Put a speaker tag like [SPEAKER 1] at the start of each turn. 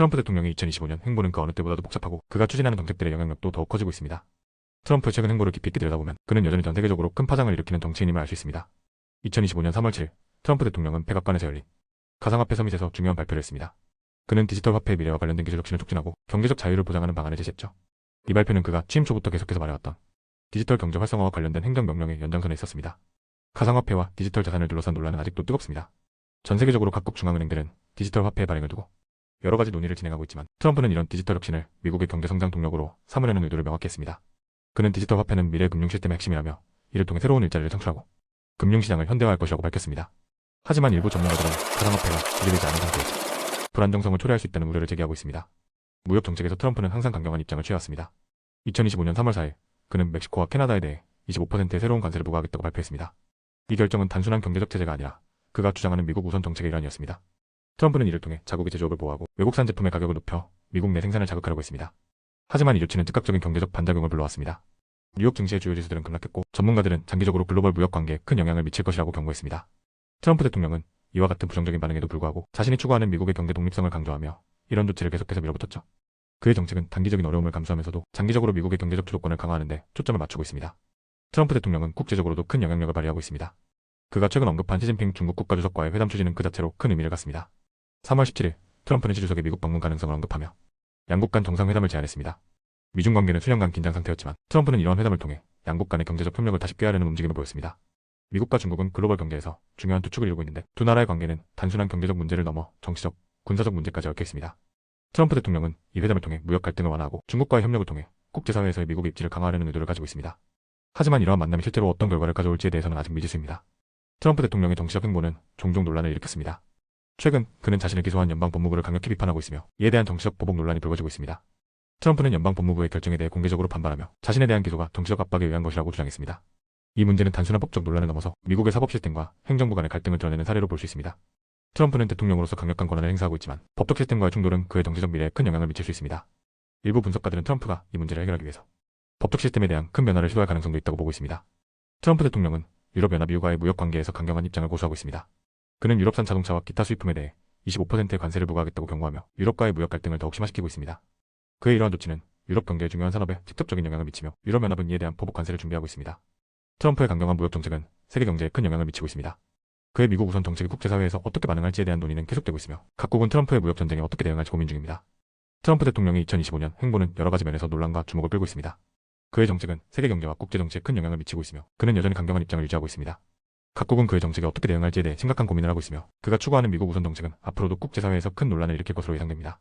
[SPEAKER 1] 트럼프 대통령의 2025년 행보는 그 어느 때보다도 복잡하고 그가 추진하는 정책들의 영향력도 더욱 커지고 있습니다. 트럼프의 최근 행보를 깊이 있게 들여다보면 그는 여전히 전 세계적으로 큰 파장을 일으키는 정치인임을 알 수 있습니다. 2025년 3월 7일 트럼프 대통령은 백악관에서 열린 가상화폐 서밋에서 중요한 발표를 했습니다. 그는 디지털 화폐의 미래와 관련된 기술 혁신을 촉진하고 경제적 자유를 보장하는 방안을 제시했죠. 이 발표는 그가 취임 초부터 계속해서 말해왔던 디지털 경제 활성화와 관련된 행정명령의 연장선에 있었습니다. 가상화폐와 디지털 자산을 둘러싼 논란은 아직도 뜨겁습니다. 전 세계적으로 각국 중앙은행들은 디지털 화폐의 발행을 두고 여러 가지 논의를 진행하고 있지만 트럼프는 이런 디지털 혁신을 미국의 경제 성장 동력으로 삼으려는 의도를 명확히 했습니다. 그는 디지털 화폐는 미래 금융 시스템의 핵심이라며 이를 통해 새로운 일자리를 창출하고 금융시장을 현대화할 것이라고 밝혔습니다. 하지만 일부 전문가들은 가상화폐가 준비되지 않은 상태에서 불안정성을 초래할 수 있다는 우려를 제기하고 있습니다. 무역 정책에서 트럼프는 항상 강경한 입장을 취해왔습니다. 2025년 3월 4일 그는 멕시코와 캐나다에 대해 25%의 새로운 관세를 부과하겠다고 발표했습니다. 이 결정은 단순한 경제적 제재가 아니라 그가 주장하는 미국 우선 정책의 일환이었습니다. 트럼프는 이를 통해 자국의 제조업을 보호하고 외국산 제품의 가격을 높여 미국 내 생산을 자극하려고 했습니다. 하지만 이 조치는 즉각적인 경제적 반작용을 불러왔습니다. 뉴욕 증시의 주요 지수들은 급락했고 전문가들은 장기적으로 글로벌 무역 관계에 큰 영향을 미칠 것이라고 경고했습니다. 트럼프 대통령은 이와 같은 부정적인 반응에도 불구하고 자신이 추구하는 미국의 경제 독립성을 강조하며 이런 조치를 계속해서 밀어붙였죠. 그의 정책은 단기적인 어려움을 감수하면서도 장기적으로 미국의 경제적 주도권을 강화하는 데 초점을 맞추고 있습니다. 트럼프 대통령은 국제적으로도 큰 영향력을 발휘하고 있습니다. 그가 최근 언급한 시진핑 중국 국가주석과의 회담 추진은 그 자체로 큰 의미를 갖습니다. 3월 17일 트럼프는 시 주석의 미국 방문 가능성을 언급하며 양국 간 정상회담을 제안했습니다. 미중 관계는 수년간 긴장 상태였지만 트럼프는 이러한 회담을 통해 양국 간의 경제적 협력을 다시 꾀하려는 움직임을 보였습니다. 미국과 중국은 글로벌 경제에서 중요한 두 축을 이루고 있는데 두 나라의 관계는 단순한 경제적 문제를 넘어 정치적, 군사적 문제까지 얽혀 있습니다. 트럼프 대통령은 이 회담을 통해 무역 갈등을 완화하고 중국과의 협력을 통해 국제사회에서의 미국의 입지를 강화하려는 의도를 가지고 있습니다. 하지만 이러한 만남이 실제로 어떤 결과를 가져올지에 대해서는 아직 미지수입니다. 트럼프 대통령의 정치적 행보는 종종 논란을 일으켰습니다. 최근 그는 자신을 기소한 연방법무부를 강력히 비판하고 있으며 이에 대한 정치적 보복 논란이 불거지고 있습니다. 트럼프는 연방법무부의 결정에 대해 공개적으로 반발하며 자신에 대한 기소가 정치적 압박에 의한 것이라고 주장했습니다. 이 문제는 단순한 법적 논란을 넘어서 미국의 사법 시스템과 행정부 간의 갈등을 드러내는 사례로 볼 수 있습니다. 트럼프는 대통령으로서 강력한 권한을 행사하고 있지만 법적 시스템과의 충돌은 그의 정치적 미래에 큰 영향을 미칠 수 있습니다. 일부 분석가들은 트럼프가 이 문제를 해결하기 위해서 법적 시스템에 대한 큰 변화를 시도할 가능성도 있다고 보고 있습니다. 트럼프 대통령은 유럽연합 EU와의 무역 관계에서 강경한 입장을 고수하고 있습니다. 그는 유럽산 자동차와 기타 수입품에 대해 25%의 관세를 부과하겠다고 경고하며 유럽과의 무역 갈등을 더욱 심화시키고 있습니다. 그의 이러한 조치는 유럽 경제의 중요한 산업에 직접적인 영향을 미치며 유럽연합은 이에 대한 보복 관세를 준비하고 있습니다. 트럼프의 강경한 무역 정책은 세계 경제에 큰 영향을 미치고 있습니다. 그의 미국 우선 정책이 국제사회에서 어떻게 반응할지에 대한 논의는 계속되고 있으며 각국은 트럼프의 무역 전쟁에 어떻게 대응할지 고민 중입니다. 트럼프 대통령의 2025년 행보는 여러 가지 면에서 논란과 주목을 끌고 있습니다. 그의 정책은 세계 경제와 국제 정치에 큰 영향을 미치고 있으며 그는 여전히 강경한 입장을 유지하고 있습니다. 각국은 그의 정책에 어떻게 대응할지에 대해 심각한 고민을 하고 있으며 그가 추구하는 미국 우선 정책은 앞으로도 국제사회에서 큰 논란을 일으킬 것으로 예상됩니다.